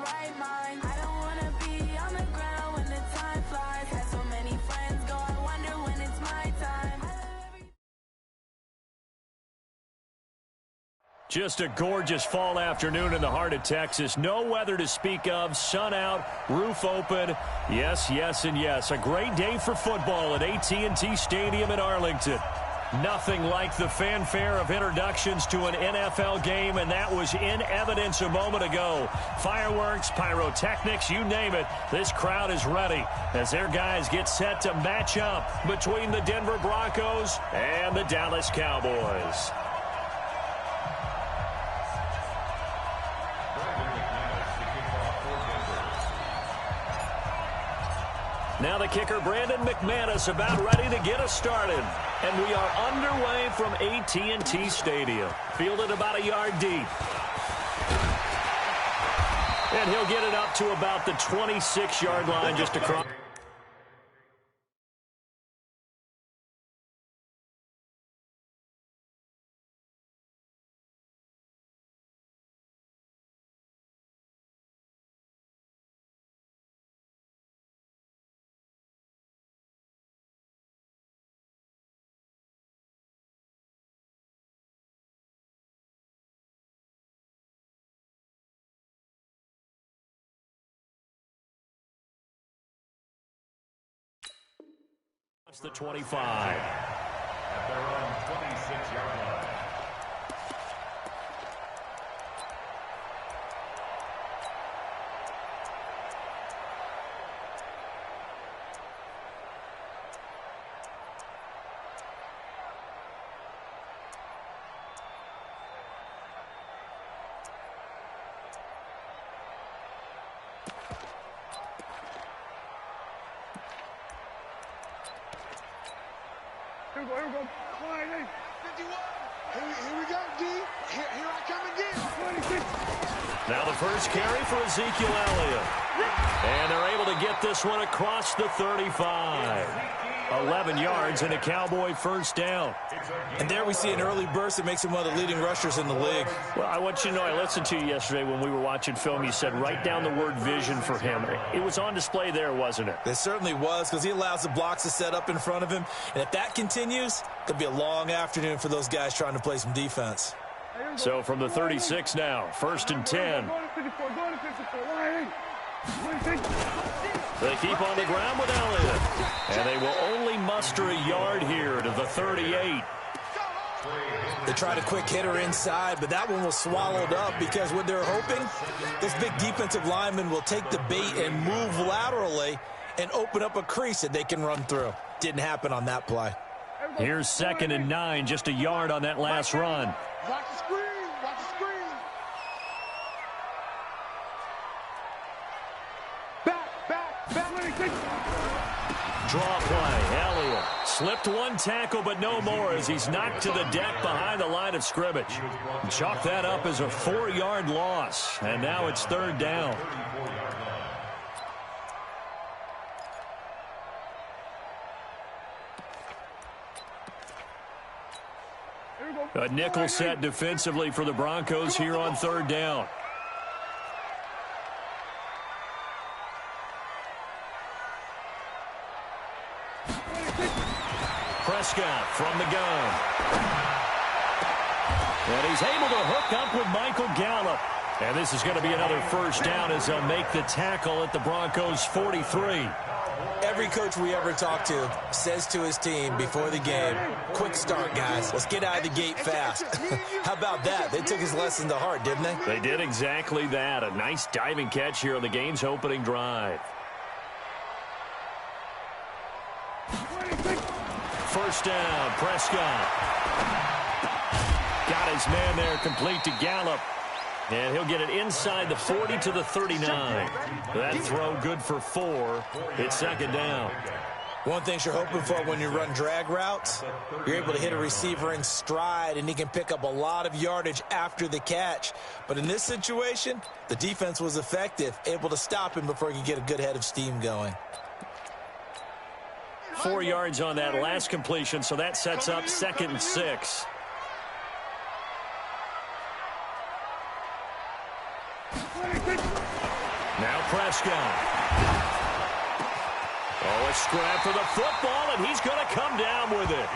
right mind. I don't wanna be on the ground when the time flies. Had so many friends go, I wonder when it's my time. Just a gorgeous fall afternoon in the heart of Texas. No weather to speak of. Sun out, roof open. Yes, yes, and yes. A great day for football at AT&T Stadium in Arlington. Nothing like the fanfare of introductions to an NFL game, and that was in evidence a moment ago. Fireworks, pyrotechnics, you name it. This crowd is ready as their guys get set to match up between the Denver Broncos and the Dallas Cowboys. Now the kicker, Brandon McManus, about ready to get us started. And we are underway from AT&T Stadium. Fielded about a yard deep. And he'll get it up to about the 26-yard line just across. The 25. At their own 26-yard line. Here we go. 51. Here we go, D. Here I come again. 26. Now the first carry for Ezekiel Elliott. And they're able to get this one across the 35. 11 yards and a Cowboy first down. And there we see an early burst that makes him one of the leading rushers in the league. Well, I want you to know, I listened to you yesterday when we were watching film. You said write down the word vision for him. It was on display there, wasn't it? It certainly was, because he allows the blocks to set up in front of him. And if that continues, it could be a long afternoon for those guys trying to play some defense. So from the 36 now, 1st and 10. They keep on the ground with Elliott. And they will only muster a yard here to the 38. They tried a quick hitter inside, but that one was swallowed up because what they're hoping, this big defensive lineman will take the bait and move laterally and open up a crease that they can run through. Didn't happen on that play. Here's 2nd and 9, just a yard on that last run. Watch the screen. Watch the screen. Back. Draw play. Elliott slipped one tackle, but no more as he's knocked to the deck behind the line of scrimmage. Chalk that up as a 4-yard loss, and now it's 3rd down. A nickel set defensively for the Broncos here on 3rd down. Prescott from the gun. And he's able to hook up with Michael Gallup. And this is going to be another first down as they'll make the tackle at the Broncos' 43. Every coach we ever talk to says to his team before the game, quick start, guys. Let's get out of the gate fast. How about that? They took his lesson to heart, didn't they? They did exactly that. A nice diving catch here on the game's opening drive. First down, Prescott. Got his man there, complete to Gallup. And he'll get it inside the 40 to the 39. That throw good for 4. It's 2nd down. One thing you're hoping for when you run drag routes, you're able to hit a receiver in stride, and he can pick up a lot of yardage after the catch. But in this situation, the defense was effective, able to stop him before he could get a good head of steam going. 4 yards on that last completion, so that sets up 2nd and 6. Now Prescott. Oh, a scrap for the football, and he's going to come down with it.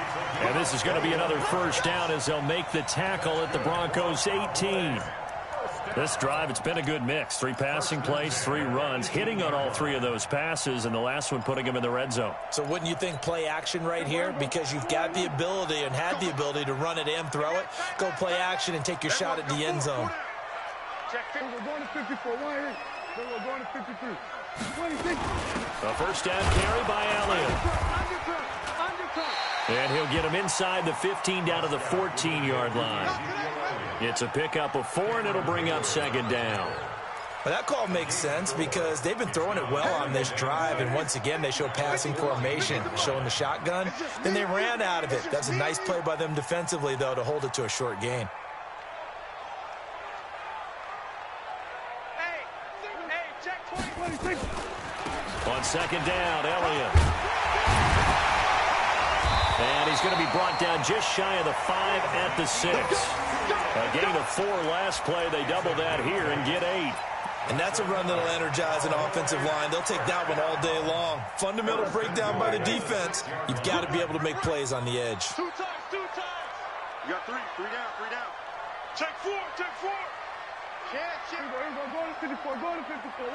And this is going to be another first down as they'll make the tackle at the Broncos' 18. This drive, it's been a good mix. 3 passing plays, 3 runs, hitting on all 3 of those passes, and the last one putting him in the red zone. So wouldn't you think play action right here? Because you've got the ability and had the ability to run it and throw it. Go play action and take your shot at the end zone. We're going to 54. We're going to 53. 26. A first down carry by Elliott. And he'll get him inside the 15 down to the 14-yard line. It's a pickup of 4, and it'll bring up second down. Well, that call makes sense because they've been throwing it well on this drive, and once again, they show passing formation, showing the shotgun. Then they ran out of it. That's a nice play by them defensively, though, to hold it to a short gain. On second down, Elliott. And he's going to be brought down just shy of the 5 at the 6. A gain of 4 last play. They double that here and get 8. And that's a run that'll energize an offensive line. They'll take that one all day long. Fundamental breakdown by the defense. You've got to be able to make plays on the edge. 2 times. You got 3 down. Check 4. Go to 54.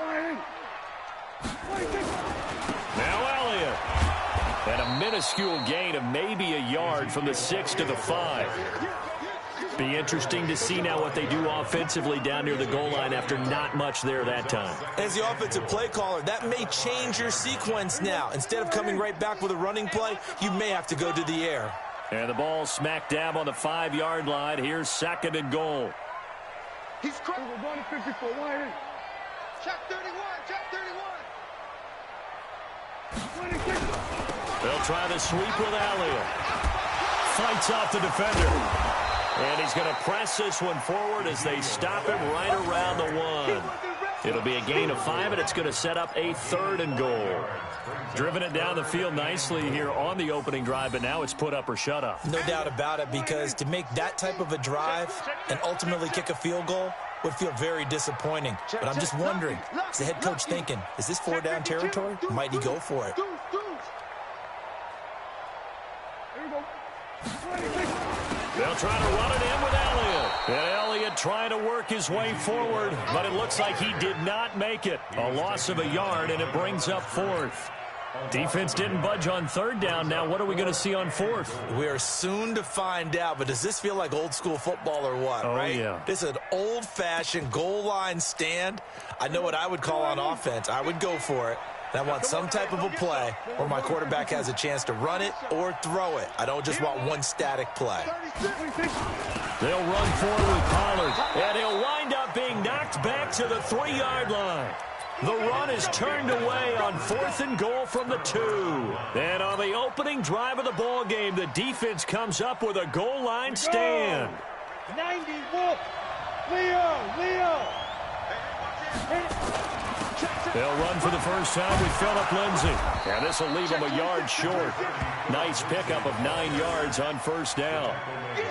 Now Elliott. And a minuscule gain of maybe a yard from the 6 to the 5. Be interesting to see now what they do offensively down near the goal line after not much there that time. As the offensive play caller, that may change your sequence now. Instead of coming right back with a running play, you may have to go to the air. And the ball smack dab on the 5-yard line. Here's second and goal. He's crazy. We're going to 54. Check 31. They'll try the sweep with Elliott. Fights off the defender. And he's going to press this one forward as they stop him right around the 1. It'll be a gain of 5, and it's going to set up a 3rd and goal. Driven it down the field nicely here on the opening drive, but now it's put up or shut up. No doubt about it, because to make that type of a drive and ultimately kick a field goal would feel very disappointing. But I'm just wondering, is the head coach thinking, is this 4-down territory? Might he go for it? They'll try to run it in with Elliott. And Elliott trying to work his way forward, but it looks like he did not make it. A loss of a yard, and it brings up 4th. Defense didn't budge on 3rd down. Now what are we going to see on 4th? We are soon to find out, but does this feel like old school football or what, right? Yeah. This is an old-fashioned goal line stand. I know what I would call on offense. I would go for it. And I want some type of a play where my quarterback has a chance to run it or throw it. I don't just want one static play. They'll run forward with Pollard, and he'll wind up being knocked back to the 3-yard line. The run is turned away on 4th and goal from the 2. And on the opening drive of the ball game, the defense comes up with a goal line stand. 90, Wolf. Leo. They'll run for the first time with Phillip Lindsay. And this will leave him a yard short. Nice pickup of 9 yards on first down. It's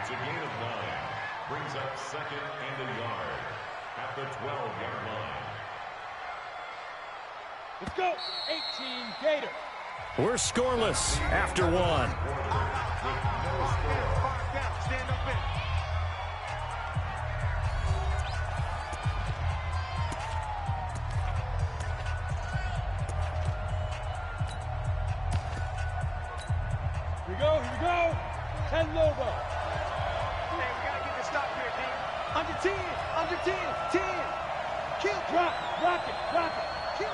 a gain of 9. Brings up 2nd and a yard at the 12-yard line. Let's go. 18 Gator. We're scoreless after 1. Stand up in. Here we go. 10 Lobo. Hey, we gotta get this stop here, D. Under 10. 10. Kill. Rock it. Kill.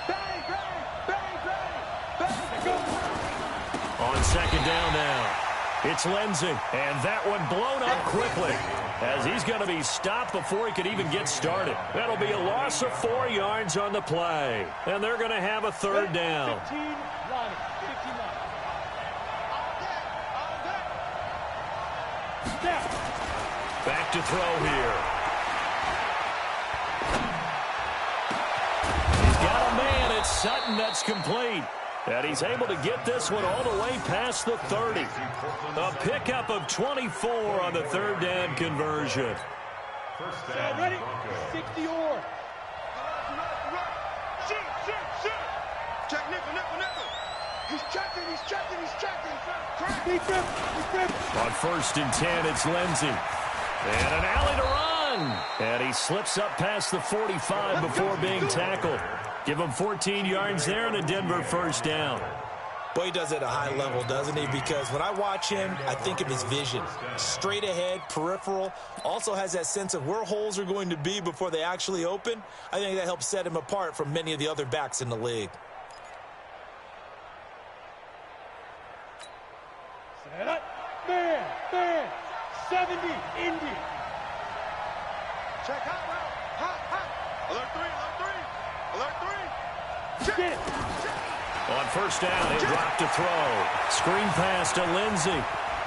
Bang. Go. On second down now, it's Lindsay, and that one blown up quickly as he's going to be stopped before he could even get started. That'll be a loss of 4 yards on the play, and they're going to have a 3rd down. 15 line. Back to throw here. He's got a man. It's Sutton that's complete. And he's able to get this one all the way past the 30. A pickup of 24 on the 3rd down conversion. First So down, ready? Broncos. 60 or. Shoot. Check nickel. He's checking. Defense. On 1st and 10, it's Lindsey. And an alley to run. And he slips up past the 45 before being tackled. Give him 14 yards there and a Denver first down. Boy, he does it at a high level, doesn't he? Because when I watch him, I think of his vision. Straight ahead, peripheral. Also has that sense of where holes are going to be before they actually open. I think that helps set him apart from many of the other backs in the league. Set up. Man. 70. Indy. Check hot. Alert three. Get it. On 1st down, he'll drop to throw. Screen pass to Lindsey.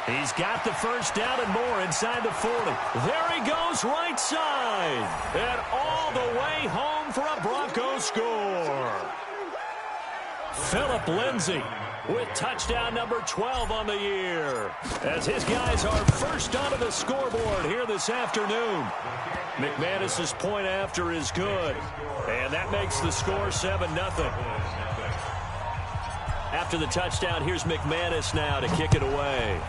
He's got the first down and more inside the 40. There he goes, right side. And all the way home for a Broncos score. Phillip Lindsey with touchdown number 12 on the year. As his guys are first onto the scoreboard here this afternoon. McManus's point after is good. And that makes the score 7-0. After the touchdown, here's McManus now to kick it away.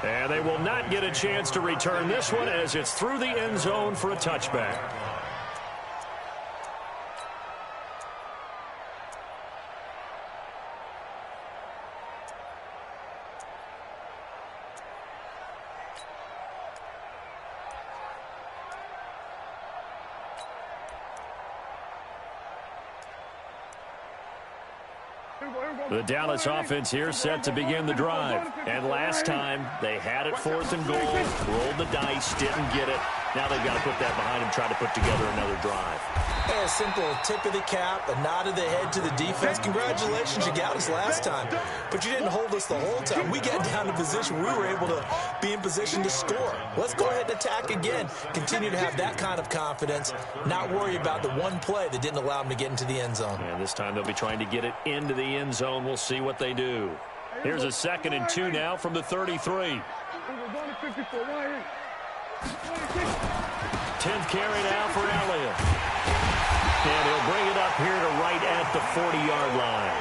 And they will not get a chance to return this one as it's through the end zone for a touchback. The Dallas offense here set to begin the drive. And last time, they had it 4th and goal, rolled the dice, didn't get it. Now they've got to put that behind them, try to put together another drive. A simple tip of the cap, a nod of the head to the defense. Congratulations, you got us last time. But you didn't hold us the whole time. We got down to position where we were able to be in position to score. Let's go ahead and attack again. Continue to have that kind of confidence. Not worry about the one play that didn't allow them to get into the end zone. And this time they'll be trying to get it into the end zone. We'll see what they do. Here's a 2nd and 2 now from the 33. 10th carry now for Elliott. And he'll bring it up here to right at the 40-yard line.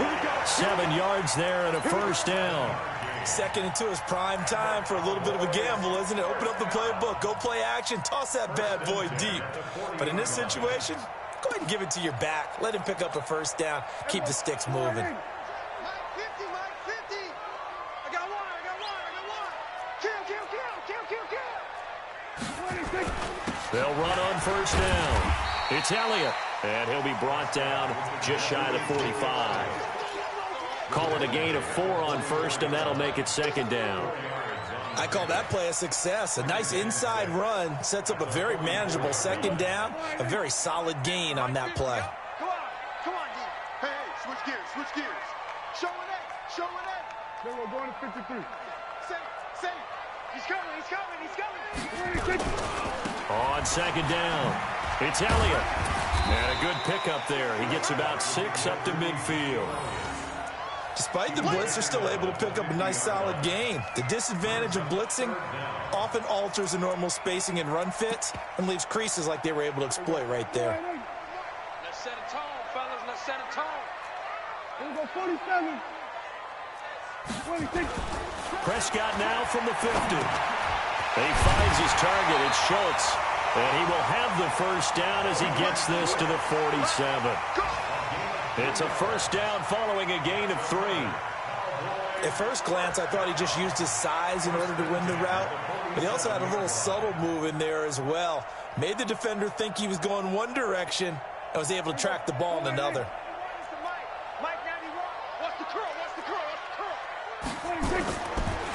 7 yards there and a first down. 2nd and 2 is prime time for a little bit of a gamble, isn't it? Open up the playbook, go play action, toss that bad boy deep. But in this situation, go ahead and give it to your back. Let him pick up a first down. Keep the sticks moving. Mike 50. I got one. Kill. They'll run on first down. It's Elliott, and he'll be brought down just shy of the 45. Call it a gain of 4 on first, and that'll make it 2nd down. I call that play a success. A nice inside run sets up a very manageable 2nd down. A very solid gain on that play. Come on, D. Hey, switch gears. Show it A. Then we're going to 53. Say. He's coming. On 2nd down, it's Elliott. And a good pickup there. He gets about 6 up to midfield. Despite the blitz, they're still able to pick up a nice solid gain. The disadvantage of blitzing often alters the normal spacing and run fits and leaves creases like they were able to exploit right there. Let's set a tone, fellas. Let's set a tone. Here we go, 47. 26. Prescott now from the 50. He finds his target. It's Schultz. And he will have the first down as he gets this to the 47. It's a first down following a gain of 3. At first glance, I thought he just used his size in order to win the route. But he also had a little subtle move in there as well. Made the defender think he was going one direction and was able to track the ball in another. Mike 91. What's the curl?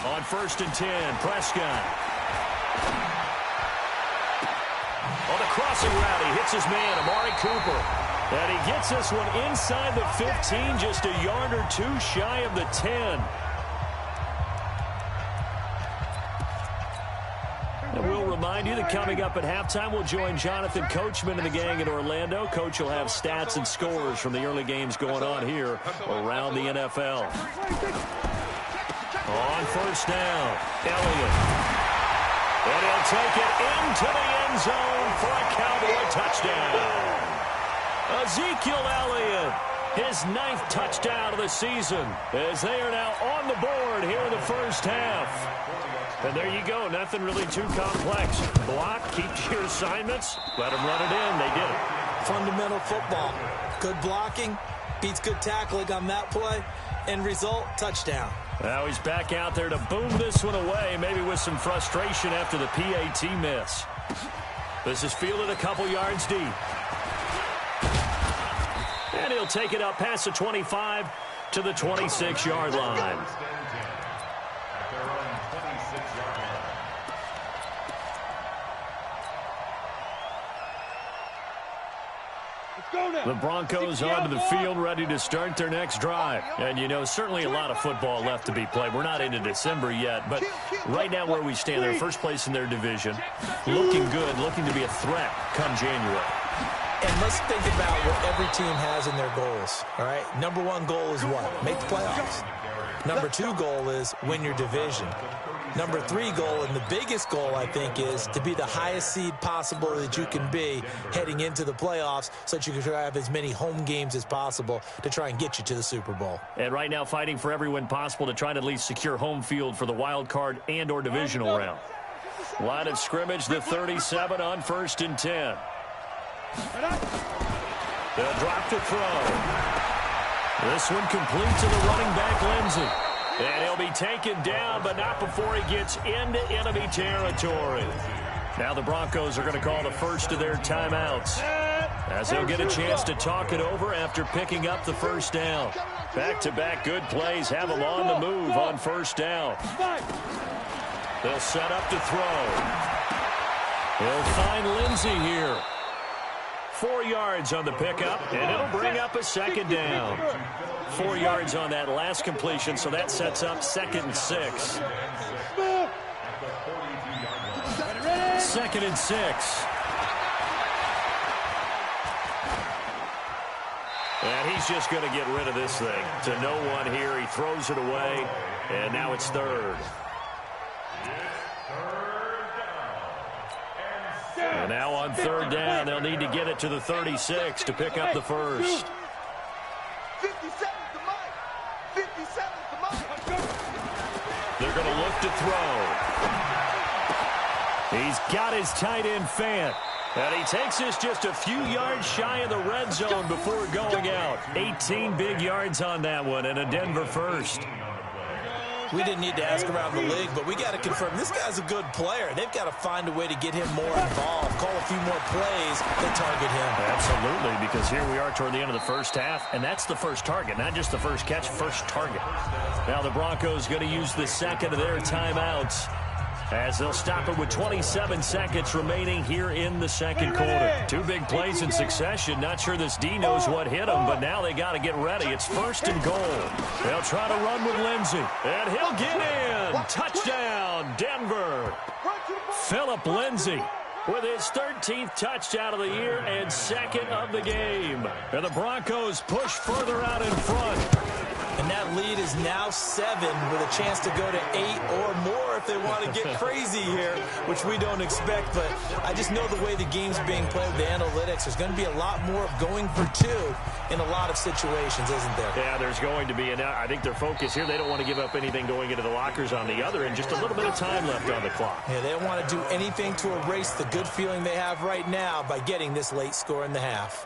On 1st and 10, Prescott. On the crossing route, he hits his man, Amari Cooper. And he gets this one inside the 15, just a yard or 2 shy of the 10. And we'll remind you that coming up at halftime, we'll join Jonathan Coachman and the gang in Orlando. Coach will have stats and scores from the early games going on here around the NFL. On first down, Elliott. And he'll take it into the end zone for a Cowboy touchdown. Ezekiel Elliott, his 9th touchdown of the season, as they are now on the board here in the first half. And there you go, nothing really too complex. Block, keep your assignments, let them run it in. They did it. Fundamental football. Good blocking, beats good tackling on that play. End result, touchdown. Now he's back out there to boom this one away, maybe with some frustration after the PAT miss. This is fielded a couple yards deep. And he'll take it up past the 25 to the 26-yard line. The Broncos onto the field, ready to start their next drive. And, you know, certainly a lot of football left to be played. We're not into December yet, but right now where we stand, they're first place in their division. Looking good, looking to be a threat come January. And let's think about what every team has in their goals, all right? Number 1 goal is what? Make the playoffs. Number 2 goal is win your division. Number 3 goal, and the biggest goal, I think, is to be the highest seed possible that you can be heading into the playoffs so that you can have as many home games as possible to try and get you to the Super Bowl. And right now fighting for every win possible to try to at least secure home field for the wild card and or divisional round. Line of scrimmage, the 37 on 1st and 10. They'll drop to throw. This one complete to the running back, Lindsey. And he'll be taken down, but not before he gets into enemy territory. Now the Broncos are going to call the first of their timeouts, as they'll get a chance to talk it over after picking up the first down. Back-to-back good plays have them on the move on first down. They'll set up to throw. He'll find Lindsey here. 4 yards on the pickup, and it'll bring up a second down. 4 yards on that last completion, so that sets up 2nd and 6. 2nd and 6. And he's just going to get rid of this thing. To no one here, he throws it away, and now it's 3rd. And now on 3rd down, they'll need to get it to the 36 to pick up the first. 57's the mark. 57's the mark. They're going to look to throw. He's got his tight end Fant. And he takes this just a few yards shy of the red zone before going out. 18 big yards on that one, and a Denver first. We didn't need to ask around the league, but we got to confirm this guy's a good player. They've got to find a way to get him more involved, call a few more plays that target him. Absolutely, because here we are toward the end of the first half, and that's the first target, not just the first catch, first target. Now the Broncos going to use the second of their timeouts, as they'll stop it with 27 seconds remaining here in the second quarter. 2 big plays in succession. Not sure this D knows what hit him, but now they got to get ready. It's 1st and goal. They'll try to run with Lindsey, and he'll get in. Touchdown, Denver. Phillip Lindsey with his 13th touchdown of the year and 2nd of the game. And the Broncos push further out in front. And that lead is now 7 with a chance to go to 8 or more if they want to get crazy here, which we don't expect. But I just know the way the game's being played with the analytics, there's going to be a lot more of going for 2 in a lot of situations, isn't there? Yeah, there's going to be. And I think their focus here, they don't want to give up anything going into the lockers on the other end. Just a little bit of time left on the clock. Yeah, they don't want to do anything to erase the good feeling they have right now by getting this late score in the half.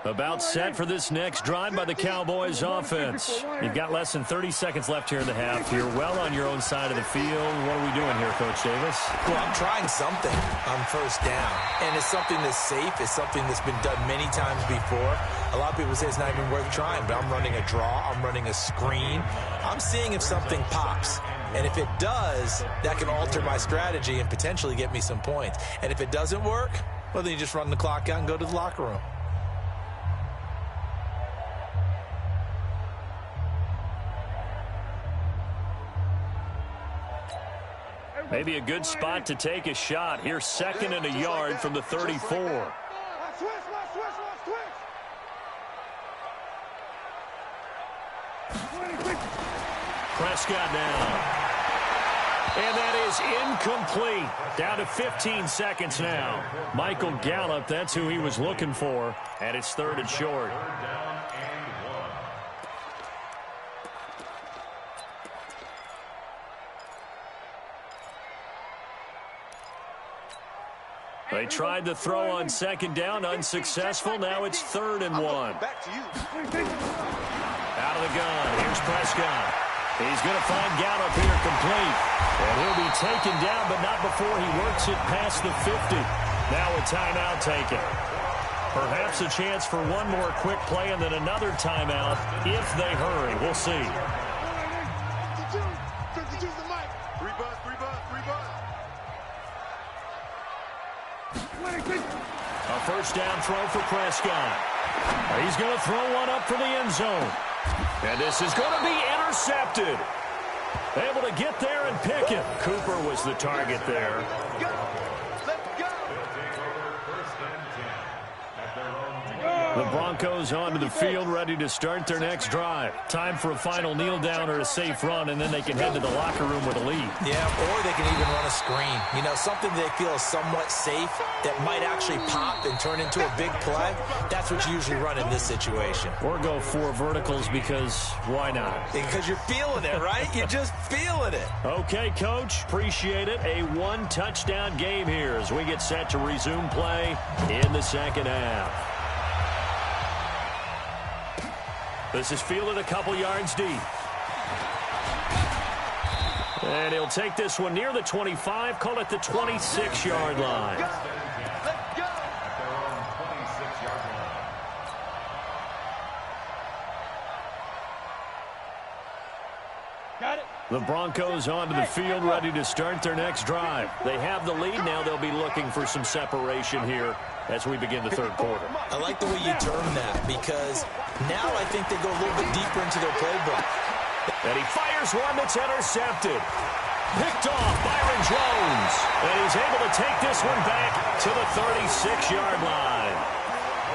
About set for this next drive by the Cowboys offense. You've got less than 30 seconds left here in the half. You're well on your own side of the field. What are we doing here, Coach Davis? Well, I'm trying something on first down. And it's something that's safe. It's something that's been done many times before. A lot of people say it's not even worth trying, but I'm running a draw. I'm running a screen. I'm seeing if something pops. And if it does, that can alter my strategy and potentially get me some points. And if it doesn't work, well, then you just run the clock out and go to the locker room. Maybe a good spot to take a shot. Here's 2nd and a yard from the 34. Prescott now. And that is incomplete. Down to 15 seconds now. Michael Gallup, that's who he was looking for. And it's 3rd and short. They tried to throw on 2nd down, unsuccessful. Now it's 3rd and 1. Back to you. Out of the gun. Here's Prescott. He's going to find Gallup here complete. And he'll be taken down, but not before he works it past the 50. Now a timeout taken. Perhaps a chance for one more quick play and then another timeout if they hurry. We'll see. 52's the mic. 3 buzz, 3 buzz, 3 buzz. A first down throw for Prescott. He's going to throw one up for the end zone. And this is going to be intercepted. Able to get there and pick it. Cooper was the target there. Go. Let's go. The Broncos onto the field, ready to start their next drive. Time for a final kneel down or a safe run, and then they can head to the locker room with a lead. Yeah, or they can even run a screen. You know, something they feel is somewhat safe that might actually pop and turn into a big play. That's what you usually run in this situation. Or go 4 verticals because why not? Because you're feeling it, right? You're just feeling it. Okay, Coach, appreciate it. A 1-touchdown game here as we get set to resume play in the second half. This is fielded a couple yards deep. And he'll take this one near the 25, call it the 26-yard line. Let's go. Got it. The Broncos onto the field, ready to start their next drive. They have the lead. Now they'll be looking for some separation here as we begin the 3rd quarter. I like the way you term that because now I think they go a little bit deeper into their playbook. And he fires one that's intercepted. Picked off Byron Jones. And he's able to take this one back to the 36-yard line.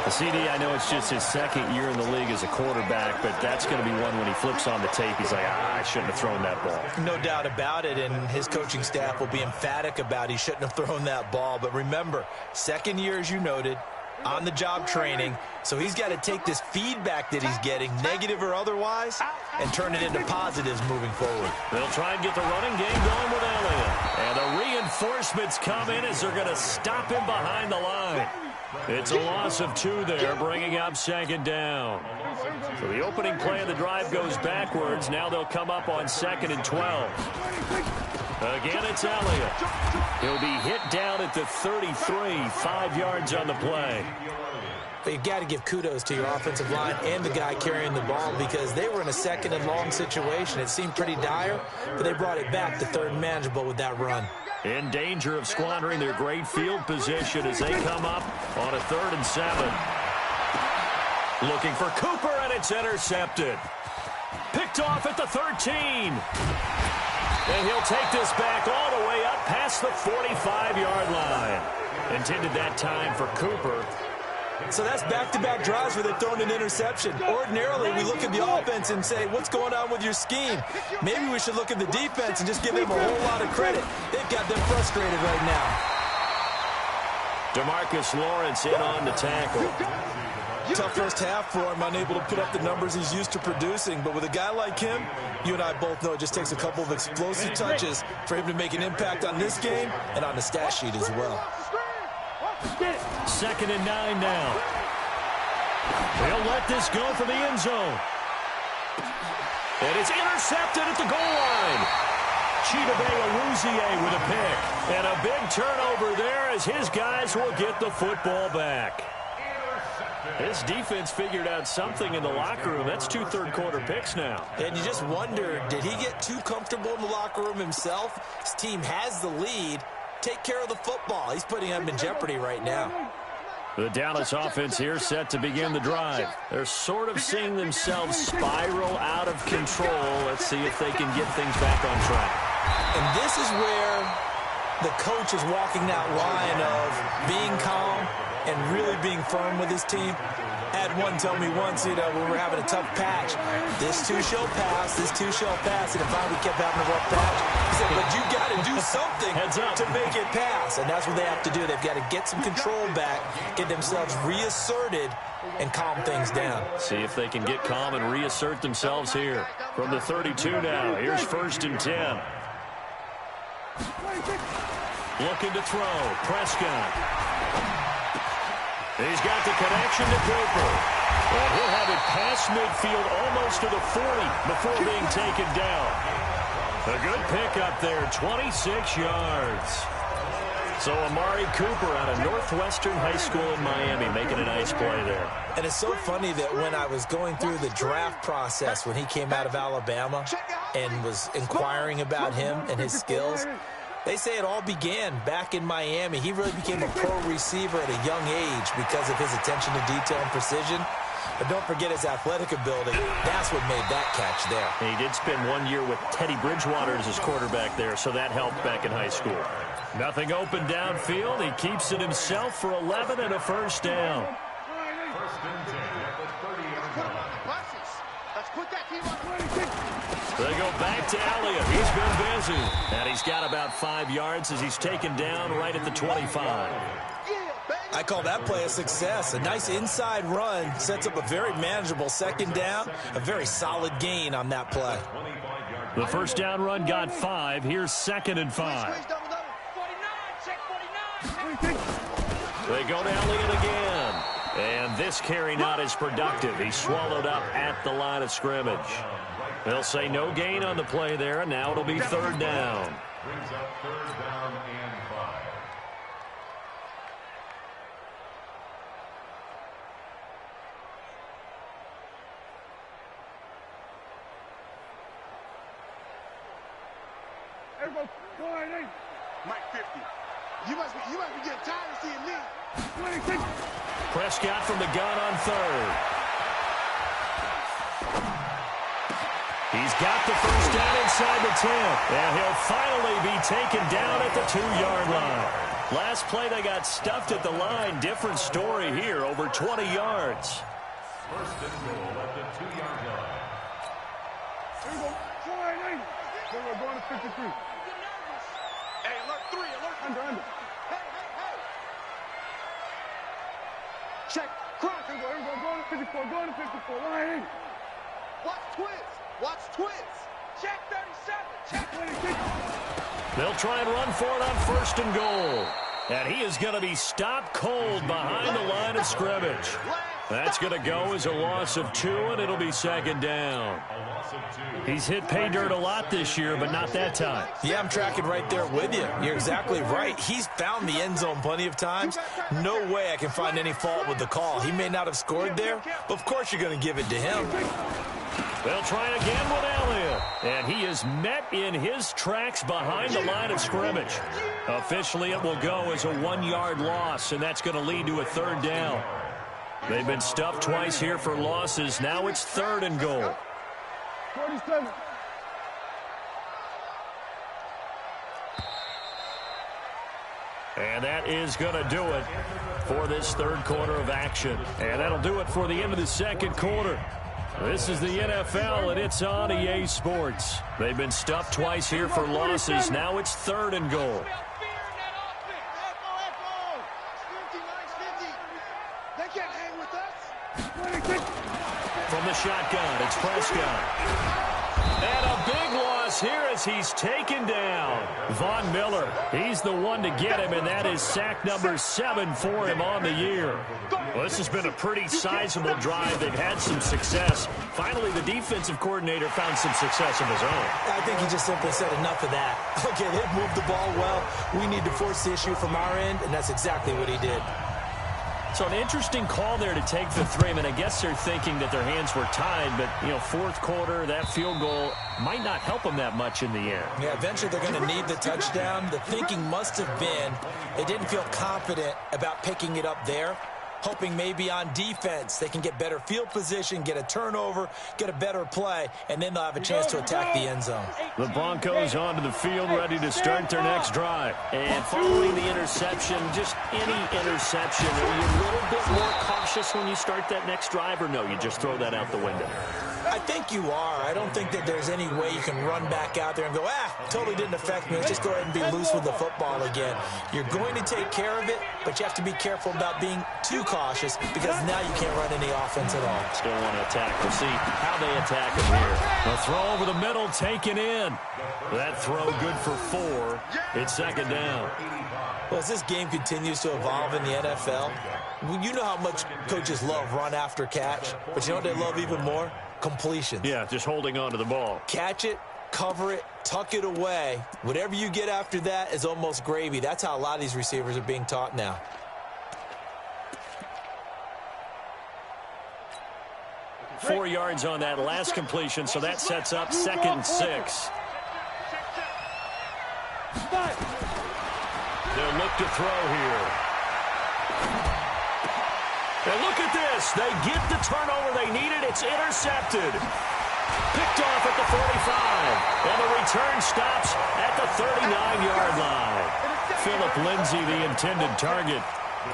The CD, I know it's just his 2nd year in the league as a quarterback, but that's going to be one when he flips on the tape, he's like, I shouldn't have thrown that ball. No doubt about it, and his coaching staff will be emphatic about he shouldn't have thrown that ball. But remember, 2nd year, as you noted, on-the-job training, so he's got to take this feedback that he's getting, negative or otherwise, and turn it into positives moving forward. They'll try and get the running game going with Elliott. And the reinforcements come in as they're going to stop him behind the line. It's a loss of 2 there, bringing up 2nd down. So the opening play of the drive goes backwards. Now they'll come up on 2nd and 12. Again, it's Elliott. He'll be hit down at the 33, 5 yards on the play. But you've got to give kudos to your offensive line and the guy carrying the ball because they were in a 2nd and long situation. It seemed pretty dire, but they brought it back to 3rd and manageable with that run. In danger of squandering their great field position as they come up on a 3rd and 7. Looking for Cooper, and it's intercepted. Picked off at the 13. And he'll take this back all the way up past the 45-yard line. Intended that time for Cooper. So that's back-to-back drives where they've thrown an interception. Ordinarily, we look at the offense and say, what's going on with your scheme? Maybe we should look at the defense and just give them a whole lot of credit. They've got them frustrated right now. DeMarcus Lawrence in on the tackle. Tough first half for him, unable to put up the numbers he's used to producing. But with a guy like him, you and I both know it just takes a couple of explosive touches for him to make an impact on this game and on the stat sheet as well. 2nd and 9 now. They'll let this go for the end zone. And it's intercepted at the goal line. Chidobe Awuzie with a pick. And a big turnover there as his guys will get the football back. His defense figured out something in the locker room. That's 2 third-quarter picks now. And you just wonder, did he get too comfortable in the locker room himself? His team has the lead. Take care of the football. He's putting them in jeopardy right now. The Dallas offense here set to begin the drive. They're sort of seeing themselves spiral out of control. Let's see if they can get things back on track. And this is where the coach is walking that line of being calm and really being firm with his team. I had one tell me once, when we were having a tough patch, this too shall pass, this too shall pass, and if we kept having a rough patch, he said, but you got to do something to make it pass, and that's what they have to do. They've got to get some control back, get themselves reasserted, and calm things down. See if they can get calm and reassert themselves here. From the 32 now, here's 1st and 10. Looking to throw, Prescott. He's got the connection to Cooper. And he'll have it past midfield almost to the 40 before being taken down. A good pickup there, 26 yards. So Amari Cooper out of Northwestern High School in Miami making a nice play there. And it's so funny that when I was going through the draft process when he came out of Alabama and was inquiring about him and his skills, they say it all began back in Miami. He really became a pro receiver at a young age because of his attention to detail and precision. But don't forget his athletic ability. That's what made that catch there. And he did spend 1 year with Teddy Bridgewater as his quarterback there, so that helped back in high school. Nothing open downfield. He keeps it himself for 11 and a 1st down. 1st and 10 at the 30-yard line. Let's put that team on. They go back to Elliott. He's been busy. And he's got about 5 yards as he's taken down right at the 25. I call that play a success. A nice inside run sets up a very manageable 2nd down. A very solid gain on that play. The 1st down run got 5. Here's 2nd and 5. They go to Elliott again. And this carry not as productive. He's swallowed up at the line of scrimmage. They'll say no gain on the play there, and now it'll be 3rd down. Brings up 3rd down and 5. Everybody, Mike 50. You must be getting tired of seeing me. 26. Prescott from the gun on 3rd. He's got the 1st down inside the 10. And he'll finally be taken down at the 2-yard line. Last play they got stuffed at the line. Different story here, over 20 yards. 1st and goal at the 2-yard line. Here we go. 4-8. Then we're going to 53. Hey, alert 3, alert. Under. Hey. Check. Cross. Here we go. Going to 54. Going to 54. Line. Watch twins. Check 37. Check 26. They'll try and run for it on 1st and goal. And he is going to be stopped cold behind the line of scrimmage. That's going to go as a loss of 2, and it'll be 2nd down. A loss of 2. He's hit pay dirt a lot this year, but not that time. Yeah, I'm tracking right there with you. You're exactly right. He's found the end zone plenty of times. No way I can find any fault with the call. He may not have scored there, but of course you're going to give it to him. They'll try it again with Elliott. And he is met in his tracks behind the line of scrimmage. Officially, it will go as a 1-yard loss, and that's going to lead to a 3rd down. They've been stuffed twice here for losses. Now it's 3rd and goal. 47. And that is going to do it for this 3rd quarter of action. And that'll do it for the end of the 2nd quarter. This is the NFL, and it's on EA Sports. They've been stuffed twice here for losses. Now it's 3rd and goal. They can't hang with us. From the shotgun, it's Prescott. And a big loss here as he's taken down. Von Miller, he's the one to get him, and that is sack number 7 for him on the year. Well, this has been a pretty sizable drive. They've had some success. Finally, the defensive coordinator found some success of his own. I think he just simply said enough of that. Okay, they've moved the ball well. We need to force the issue from our end, and that's exactly what he did. So an interesting call there to take the 3. I mean, I guess they're thinking that their hands were tied, but, 4th quarter, that field goal might not help them that much in the end. Yeah, eventually they're going to need the touchdown. The thinking must have been they didn't feel confident about picking it up there. hoping maybe on defense they can get better field position, get a turnover, get a better play, and then they'll have a chance to attack the end zone. The Broncos onto the field, ready to start their next drive. And following the interception, just any interception, are you a little bit more cautious when you start that next drive, or no, you just throw that out the window? I think you are. I don't think that there's any way you can run back out there and go, totally didn't affect me. Let's just go ahead and be loose with the football again. You're going to take care of it, but you have to be careful about being too cautious because now you can't run any offense at all. Still want to attack. We'll see how they attack it here. The throw over the middle taken in. That throw good for 4. It's second down. Well, as this game continues to evolve in the NFL, you know how much coaches love run after catch, but you know what they love even more? Completions. Yeah, just holding on to the ball. Catch it, cover it, tuck it away. Whatever you get after that is almost gravy. That's how a lot of these receivers are being taught now. Four yards on that last completion, so that sets up 2nd and 6. They'll look to throw here. And look at this. They get the turnover they needed. It's intercepted. Picked off at the 45. And the return stops at the 39-yard line. Phillip Lindsay, the intended target.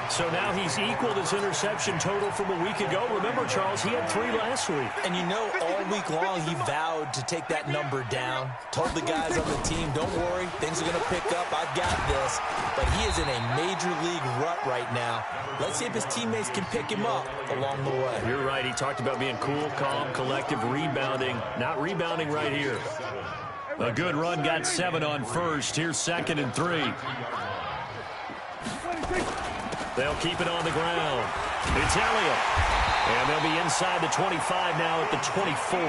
So now he's equaled his interception total from a week ago. Remember, Charles, he had 3 last week. And you know, all week long he vowed to take that number down. Told the guys on the team, don't worry, things are going to pick up. I've got this. But he is in a major league rut right now. Let's see if his teammates can pick him up along the way. You're right. He talked about being cool, calm, collective, rebounding. Not rebounding right here. A good run, got 7 on first. Here's 2nd and 3. They'll keep it on the ground. It's Elliott. And they'll be inside the 25 now at the 24.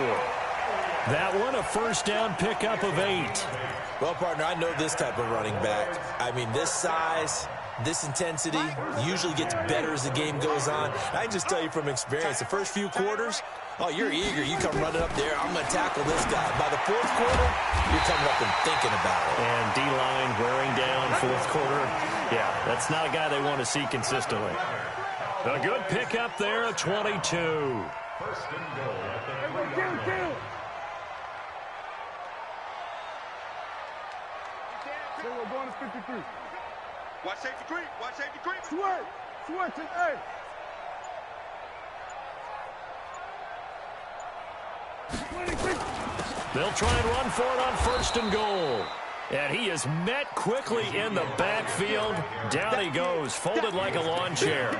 That one, a first down pickup of 8. Well, partner, I know this type of running back. I mean, this size, this intensity usually gets better as the game goes on. I can just tell you from experience, the first few quarters, oh, you're eager. You come running up there. I'm going to tackle this guy. By the 4th quarter, you're coming up and thinking about it. And D-line wearing down 4th quarter. Yeah, that's not a guy they want to see consistently. A good pickup there at 22. First and goal at the 3-yard line. We're going to 53. Watch safety creep. Watch safety creep. Switch it, hey. They'll try and run for it on 1st and goal. And he is met quickly in the backfield. Down he goes, folded like a lawn chair.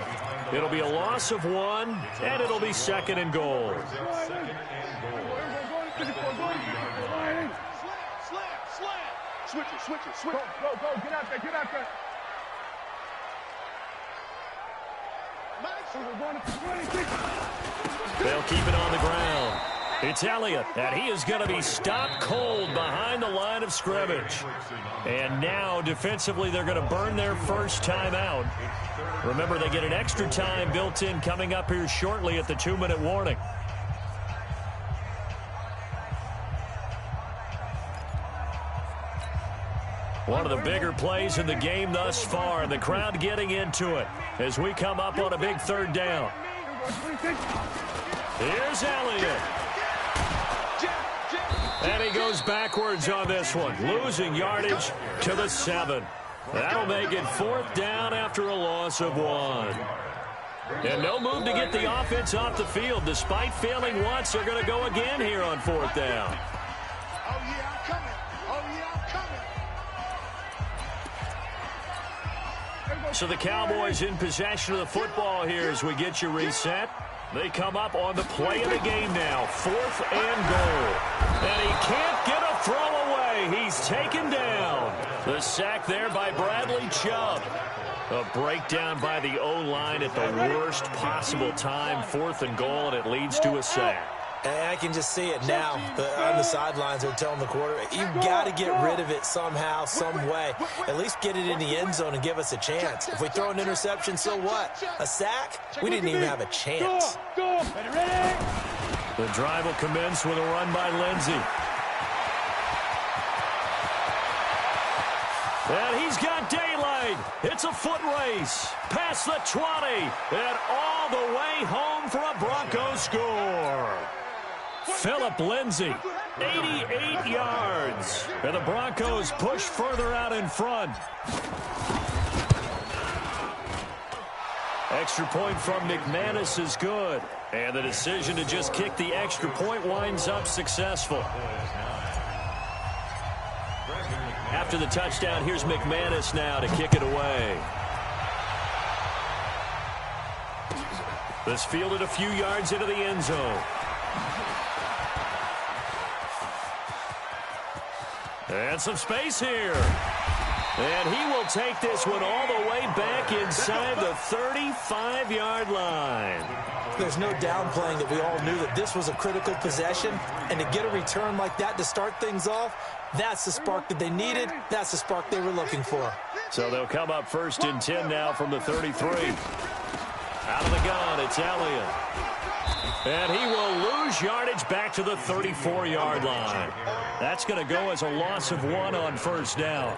It'll be a loss of 1, and it'll be 2nd and goal. Switch it. Go, get out there. They'll keep it on the ground. It's Elliott, and he is going to be stopped cold behind the line of scrimmage. And now, defensively, they're going to burn their first timeout. Remember, they get an extra time built in coming up here shortly at the 2-minute warning. One of the bigger plays in the game thus far, and the crowd getting into it as we come up on a big 3rd down. Here's Elliott. And he goes backwards on this one, losing yardage to the 7. That'll make it 4th down after a loss of 1. And no move to get the offense off the field. Despite failing once, they're going to go again here on 4th down. So the Cowboys in possession of the football here as we get you reset. They come up on the play of the game now, 4th and goal. And he can't get a throw away. He's taken down. The sack there by Bradley Chubb. A breakdown by the O-line at the worst possible time, 4th and goal, and it leads to a sack. And I can just see it now. On the sidelines, they're telling the quarterback, you've got to get rid of it somehow, some way. At least get it in the end zone and give us a chance. If we throw an interception, so what? A sack? We didn't even have a chance. The drive will commence with a run by Lindsay. And he's got daylight. It's a foot race. Past the 20. And all the way home for a Broncos score. Phillip Lindsay, 88 yards. And the Broncos push further out in front. Extra point from McManus is good. And the decision to just kick the extra point winds up successful. After the touchdown, here's McManus now to kick it away. This fielded a few yards into the end zone. And some space here. And he will take this one all the way back inside the 35-yard line. There's no downplaying that we all knew that this was a critical possession. And to get a return like that to start things off, that's the spark that they needed. That's the spark they were looking for. So they'll come up 1st and 10 now from the 33. Out of the gun, it's Elliott. And he will lose yardage back to the 34-yard line. That's going to go as a loss of 1 on 1st down.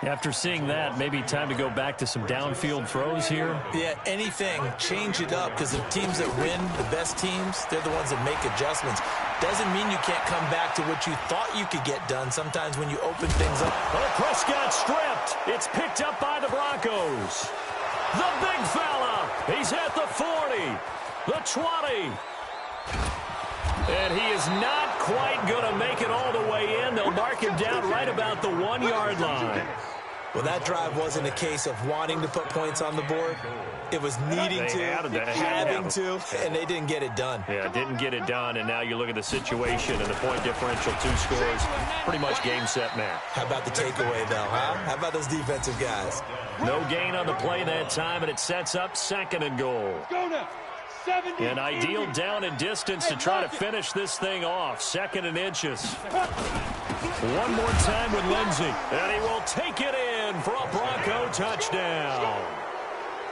After seeing that, maybe time to go back to some downfield throws here. Yeah, anything. Change it up, because the teams that win, the best teams, they're the ones that make adjustments. Doesn't mean you can't come back to what you thought you could get done sometimes when you open things up. Oh, Prescott stripped. It's picked up by the Broncos. The big fella. He's at the 40, the 20. And he is not quite going to make it all the way in. They'll mark him down right about the 1-yard line. Well, that drive wasn't a case of wanting to put points on the board. It was needing to, having to, and they didn't get it done. Yeah, didn't get it done, and now you look at the situation and the point differential, 2 scores, pretty much game, set, match. How about the takeaway, though, huh? How about those defensive guys? No gain on the play that time, and it sets up 2nd and goal. Go now. An ideal down and distance to try to finish this thing off. 2nd and inches. One more time with Lindsay. And he will take it in for a Bronco touchdown.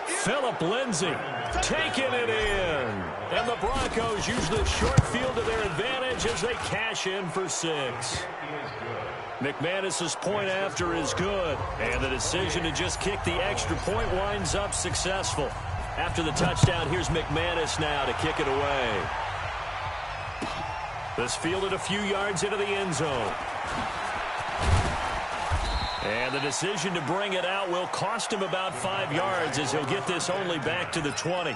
Phillip Lindsay taking it in. And the Broncos use the short field to their advantage as they cash in for 6. McManus's point after is good. And the decision to just kick the extra point winds up successful. After the touchdown, here's McManus now to kick it away. This fielded a few yards into the end zone. And the decision to bring it out will cost him about 5 yards as he'll get this only back to the 20.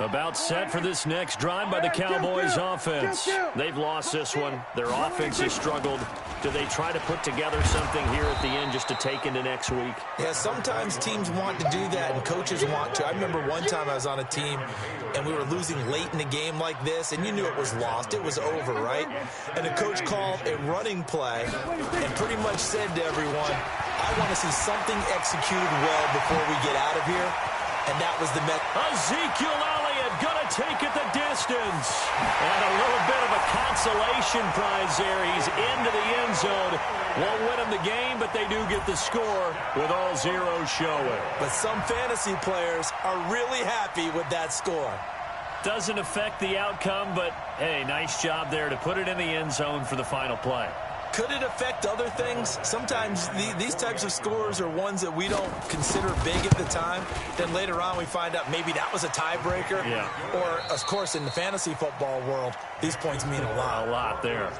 About set for this next drive by the Cowboys offense. They've lost this one. Their offense has struggled. Do they try to put together something here at the end just to take into next week? Yeah, sometimes teams want to do that and coaches want to. I remember one time I was on a team and we were losing late in the game like this, and you knew it was lost. It was over, right? And the coach called a running play and pretty much said to everyone, I want to see something executed well before we get out of here. And that was the Ezekiel Elliott going to take it the distance. And a little bit of a consolation prize there. He's into the end zone. Won't win him the game, but they do get the score with all zeros showing. But some fantasy players are really happy with that score. Doesn't affect the outcome, but, hey, nice job there to put it in the end zone for the final play. Could it affect other things? Sometimes these types of scores are ones that we don't consider big at the time. Then later on we find out maybe that was a tiebreaker. Yeah. Or, of course, in the fantasy football world, these points mean a lot. A lot there.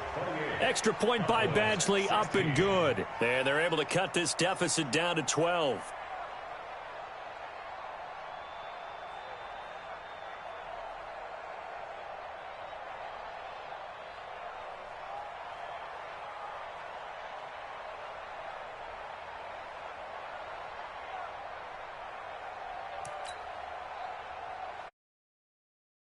Extra point by Badgley, up and good. And they're able to cut this deficit down to 12.